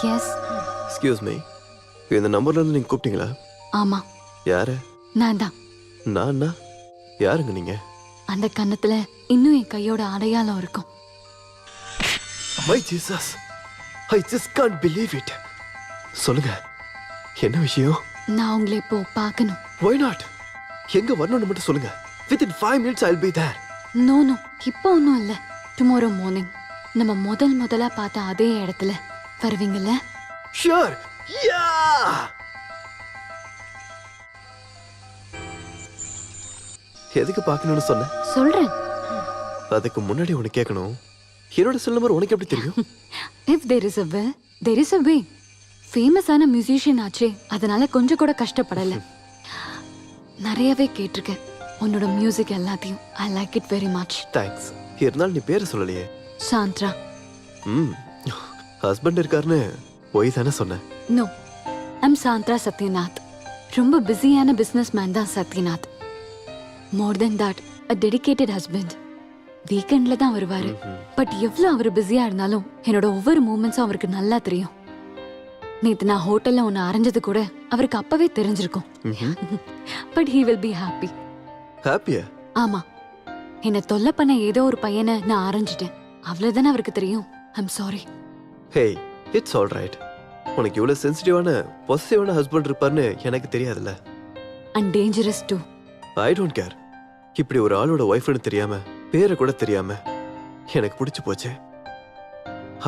S. Excuse me, இந்த நம்பர்ல இருந்து நீங்க கூப்பிட்டீங்களா? ஆமா, யாரு? நான் தான். நானா? யாருங்க நீங்க? அந்த கன்னத்துல இன்னும் என் கையோட அடையாளம் இருக்கும். My Jesus, I just can't believe it. சொல்லுங்க, என்ன விஷயம்? நான் உங்களை இப்போ பார்க்கணும். Why not? எங்க வரணும்னு மட்டும் சொல்லுங்க. Within 5 minutes I'll be there. No no, இப்போ ஒன்றும் இல்லை. டுமாரோ மார்னிங் நம்ம முதலா பார்த்த அதே இடத்துல வருவீங்கல்ல? Sure. Yeah. எதுக்கு பார்க்கணும்னு சொன்ன? சொல்றேன். அதுக்கு முன்னாடி உனக்கு கேட்கணும், என்னோட செல் நம்பர் உனக்கு எப்படி தெரியும்? If there is a will, there is a way. ஃபேமஸான மியூசிஷியன் ஆச்சே, அதனால கொஞ்சம் கூட கஷ்டப்படல. நிறையவே கேட்டிருக்கேன் உன்னோட மியூசிக் எல்லாத்தையும். I like it very much. Thanks. இருந்தாலும் நீ பேரை சொல்லலையே. சாந்த்ரா. ஹஸ்பண்ட் இருக்காருன்னு போய் தானே சொன்னேன். No, I'm Sandra Sathyanath. ரொம்ப பிஸியான பிசினஸ் மேன் தான் Sathyanath. More than that, a dedicated husband. வீக்கெண்ட்ல தான் வருவாரு. பட் எவ்வளவு அவர் பிஸியா இருந்தாலும் என்னோட ஒவ்வொரு மூமெண்ட்ஸும் அவருக்கு நல்லா தெரியும். நேத்து நான் ஹோட்டல்ல ஒன்னு அரைஞ்சது கூட அவருக்கு அப்பவே தெரிஞ்சிருக்கும். But he will be happy. ஹாப்பியா? ஆமா, என்ன தொல்லை பண்ண ஏதோ ஒரு பையனை நான் அரைஞ்சிட்டேன். அவ்வளவுதானே அவருக்கு தெரியும். I'm sorry. Hey, it's all right. உனக்கு இவ்வளவு சென்சிட்டிவான பொசசிவான ஹஸ்பண்ட் இருப்பார்னு எனக்கு தெரியாதுல்ல. And dangerous too. I don't care. இப்படி ஒரு ஆளோட ஒய்ஃப்னு தெரியாம, பேரை கூட தெரியாம எனக்கு பிடிச்சு போச்சு.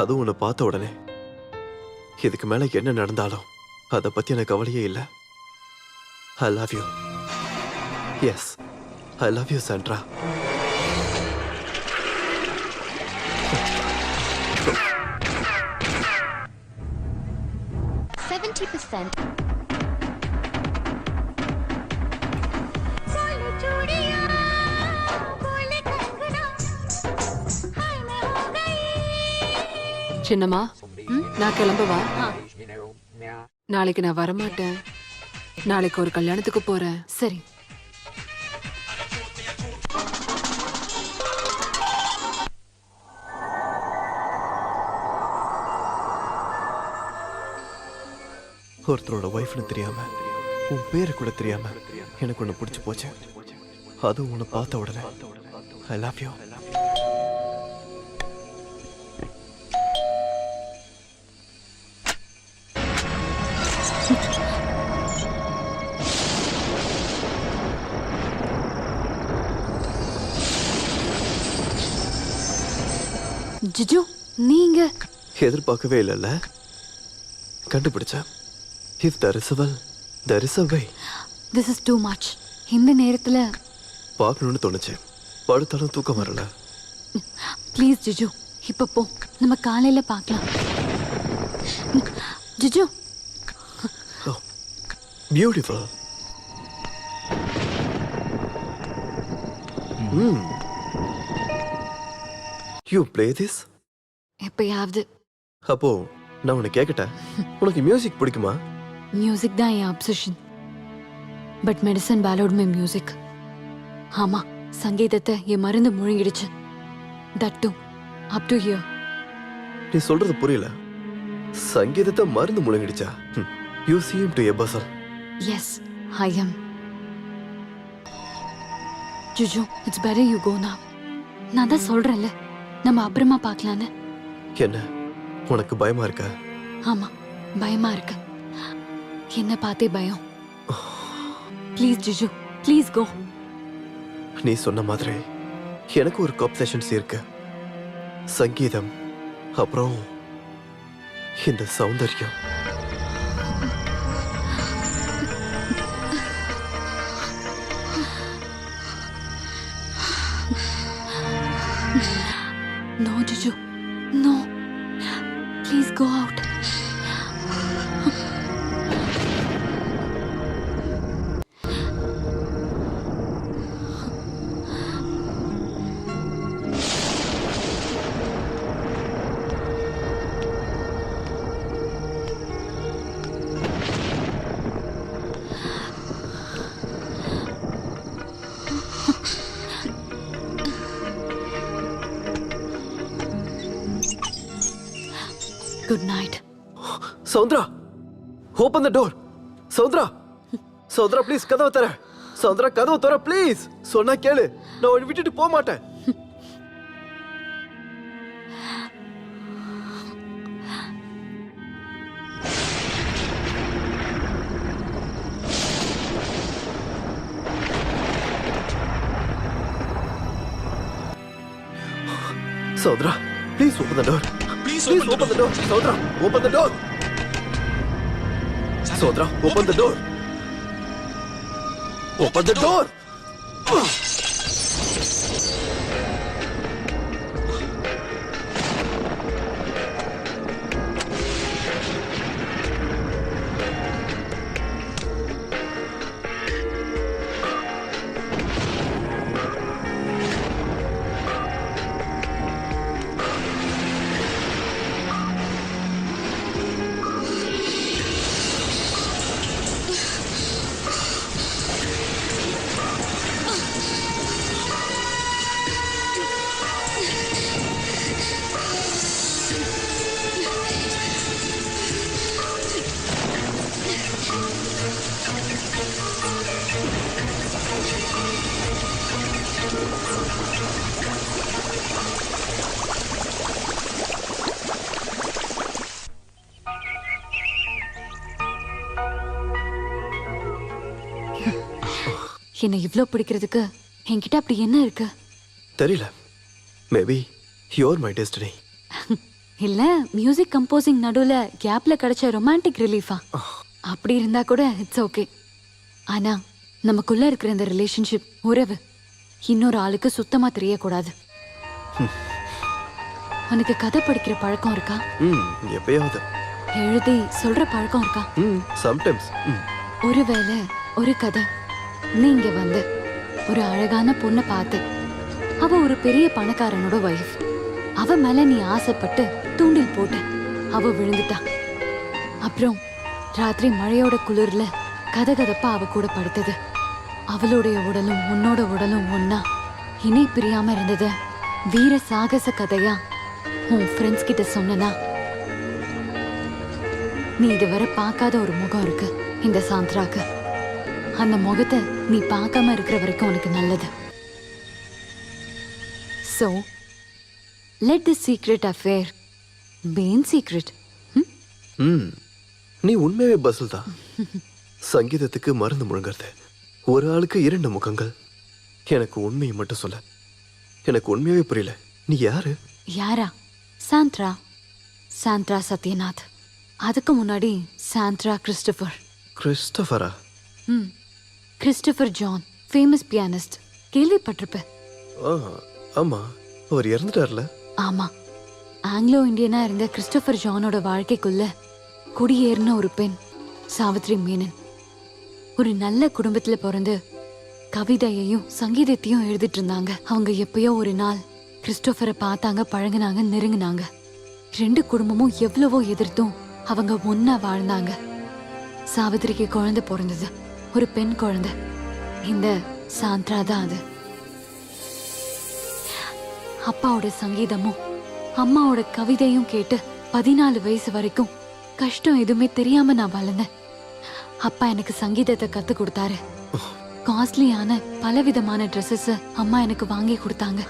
அதுவும் உன்னை பார்த்த உடனே. இதுக்கு மேல என்ன நடந்தாலும் அதை பத்தி எனக்கு கவலையே இல்லை. I love you. Yes, I love you Sandra. சின்னம்மா, நான் கிளம்பவா? நாளைக்கு நான் வரமாட்டேன். நாளைக்கு ஒரு கல்யாணத்துக்கு போறேன். சரி. ஒருத்தரோட ஒய்ஃப்னு தெரியாம, உன் பேரு கூட தெரியாம எனக்கு ஒண்ணு பிடிச்சு போச்சு. அதுவும் உன்னை பார்த்த உடனே. ஐ லவ் யூ. ஜிஜு, நீங்க எதிர்பார்க்கவே இல்லைல்ல. கண்டுபிடிச்சேன். If there is a will, there is a way. This is too much. இந்த நேரத்துல பார்க்கணும்னு தோணுச்சு. படுத்தாலும் தூக்கம் வரல. ப்ளீஸ் ஜிஜு, இப்ப போ. நம்ம காலையில பார்க்கலாம். Jiju. Beautiful. You play this? எப்பயாவது. அப்போ நான் உன்னை கேட்கட்டேன், உனக்கு மியூசிக் பிடிக்குமா? மியூசிக் தான் என் அப்சஷன். பட் மெடிசன் பேலோட் மை மியூசிக். ஆமா, சங்கீதத்தை என் மருந்து முழுங்கிடுச்சு. That to up to here. நீ சொல்றது புரியல. சங்கீதத்தை மருந்து முழுங்கிடுச்சா? You seem to a bustle. Yes, I am. ஜுஜு, it's better you go now. நான் தான் சொல்றேன்ல, நம்ம அப்புறமா பார்க்கலான்னு. என்ன, உனக்கு பயமா இருக்கா? ஆமா, பயமா இருக்கு. என்ன பார்த்தே பயம். ப்ளீஸ் ஜிஜு, ப்ளீஸ் கோ. நீ சொன்ன மாதிரி எனக்கு ஒரு அப்சஷன்ஸ் இருக்கு. சங்கீதம், அப்புறம் இந்த சௌந்தர்யம். No, Juju. No. Please go out. Good night. Soundara open the door. Soundara Soundara please கதவை தர. சௌந்தரா கதவை தர ப்ளீஸ். சொன்னா கேளு, நான் உன்னை விட்டுட்டு போக மாட்டேன். Saudra, please open the door. Please open the door. Saudra, open the door. Saudra, open the door. Open the door. என்னை இவ்ளோ பிடிக்கிறதுக்கு என்கிட்ட அப்படி என்ன இருக்கு? தெரியல. Maybe you're my destiny. இல்ல மியூசிக் கம்போசிங் நடுவுல கேப்ல கிடைச்ச ரொமான்டிக் ரிலீஃபா? அப்படி இருந்தா கூட இட்ஸ் ஓகே. ஆனா நமக்குள்ள இருக்கிற இந்த ரிலேஷன்ஷிப் உறவு இன்னொரு ஆளுக்கு சுத்தமா தெரியக்கூடாது. உனக்கு கதை படிக்கிற பழக்கம் இருக்கா? எப்பயாவது. எழுதி சொல்ற பழக்கம் இருக்கா? சம்டைம்ஸ். ஒருவேளை ஒரு கதை நீங்க வந்து ஒரு அழகான பொண்ணை பார்த்து, அவ ஒரு பெரிய பணக்காரனோட வைஃப், அவ மேல நீ ஆசைப்பட்டு தூண்டில் போட்டு அவ விழுந்துட்டா. அப்புறம் ராத்திரி மழையோட குளிர்ல கதகதப்பா அவ கூட படுத்தது. அவளுடைய உடலும் உன்னோட உடலும் ஒன்னா இணை பிரியாம இருந்தது. வீர சாகச கதையா உன் ஃப்ரெண்ட்ஸ் கிட்ட சொன்னா, நீ இதுவரை பார்க்காத ஒரு முகம் இருக்கு இந்த சாந்த்ராக்கு. அந்த முகத்தை நீ பார்க்காம இருக்கிற வரைக்கும் உனக்கு நல்லது. So, let this secret affair be in secret. நீ உண்மையாவே பஸ்ல் தான். சங்கீதத்துக்கு மருந்து முழங்குறது. ஒரு ஆளுக்கு 2 முகங்கள். எனக்கு உண்மையை மட்டும் சொல்ல. எனக்கு உண்மையாவே புரியல. நீ யாரு? யாரா? சாந்த்ரா. சாந்த்ரா சத்யநாத். அதுக்கு முன்னாடி சாந்த்ரா கிறிஸ்டோபர். கிறிஸ்டோபரா? Christopher John, famous pianist. கேள்விப்பட்டிருப்ப? ஆமா, அவர் இறந்துட்டார்ல? ஆமா. ஆங்கிலோ இந்தியனா இருந்த கிறிஸ்டோபர் ஜானோட வாழ்க்கைக்குள்ள குடியேறின ஒரு பெண் சாவித்ரி மேனன். ஒரு நல்ல குடும்பத்துல பிறந்து கவிதையையும் சங்கீதத்தையும் எழுதிட்டு இருந்தாங்க. அவங்க எப்பயோ ஒரு நாள் கிறிஸ்டோபரை பார்த்தாங்க, பழகுனாங்க, நெருங்கினாங்க. 2 குடும்பமும் எவ்வளவோ எதிர்த்தும் அவங்க ஒன்னா வாழ்ந்தாங்க. சாவித்திரிக்கு குழந்தை பிறந்தது, ஒரு பெண் குழந்தை. இந்த சாந்த்ரா தான் அது. அப்பாவோட சங்கீதமும் அம்மாவோட கவிதையும் கேட்டு 14 வயசு வரைக்கும் கஷ்டம் எதுவுமே தெரியாம நான் வளர்ந்தேன். அப்பா எனக்கு சங்கீதத்தை கத்து கொடுத்தாரு. காஸ்ட்லியான பலவிதமான ட்ரெஸ்ஸஸ் அம்மா எனக்கு வாங்கி கொடுத்தாங்க.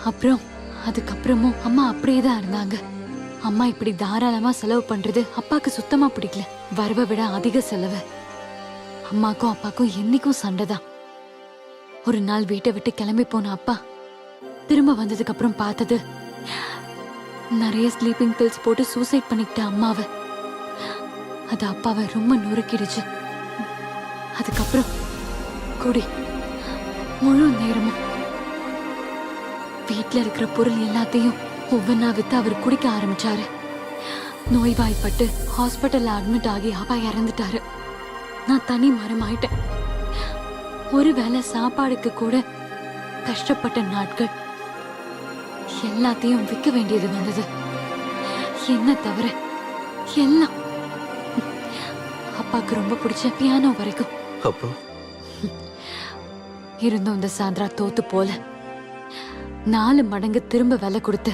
அதுக்கப்புறமும் அம்மா அப்படியே தான் இருந்தாங்க. அம்மா இப்படி தாராளமா செலவு பண்றது அப்பாக்கு சுத்தமா பிடிக்கல. வரவை விட அதிக செலவு. அம்மாக்கும் அப்பாக்கும் என்னைக்கும் சண்டைதான். ஒரு நாள் வீட்டை விட்டு கிளம்பி போன அப்பா திரும்ப வந்ததுக்கு அப்புறம் பார்த்தது, நிறைய ஸ்லீப்பிங் பில்ஸ் போட்டு சூசைட் பண்ணிக்கிட்ட அம்மாவை. அது அப்பாவை ரொம்ப நொறுக்கிடுச்சு. அதுக்கப்புறம் குடி முழு நேரமும் வீட்டுல இருக்கிற பொருள் எல்லாத்தையும் ஒவ்வொன்னா வித்து அவர் குடிக்க ஆரம்பிச்சாரு. நோய்வாய்ப்பட்டு ஹாஸ்பிட்டல்ல அட்மிட் ஆகி அப்பா இறந்துட்டாரு. நான் தனி மரம் ஆயிட்டேன். ஒருவேளை சாப்பாடுக்கு கூட கஷ்டப்பட்ட நாட்கள். எல்லாத்தையும் விற்க வேண்டியது வந்தது. என்ன தவிர எல்லாம். அப்பாக்கு ரொம்ப பிடிச்ச பியானோ வரைக்கும். அப்புறம் இருந்தும் இந்த சாந்த்ரா தோத்து போல 4 மடங்கு திரும்ப விலை கொடுத்து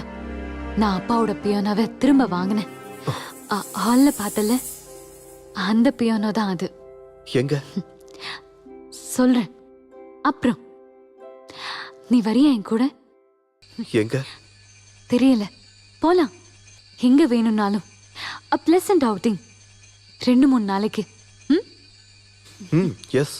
நான் அப்பாவோட பியானோவை திரும்ப வாங்கினேன். ஹால்ல பார்த்தல அந்த பியானோ தான் அது. எங்க? சொல்றேன் அப்புறம். நீ வரியா என் கூட? எங்க? தெரியல, போலாம். எங்க வேணும்னாலும். a pleasant outing 2-3 நாளைக்கு. எஸ்.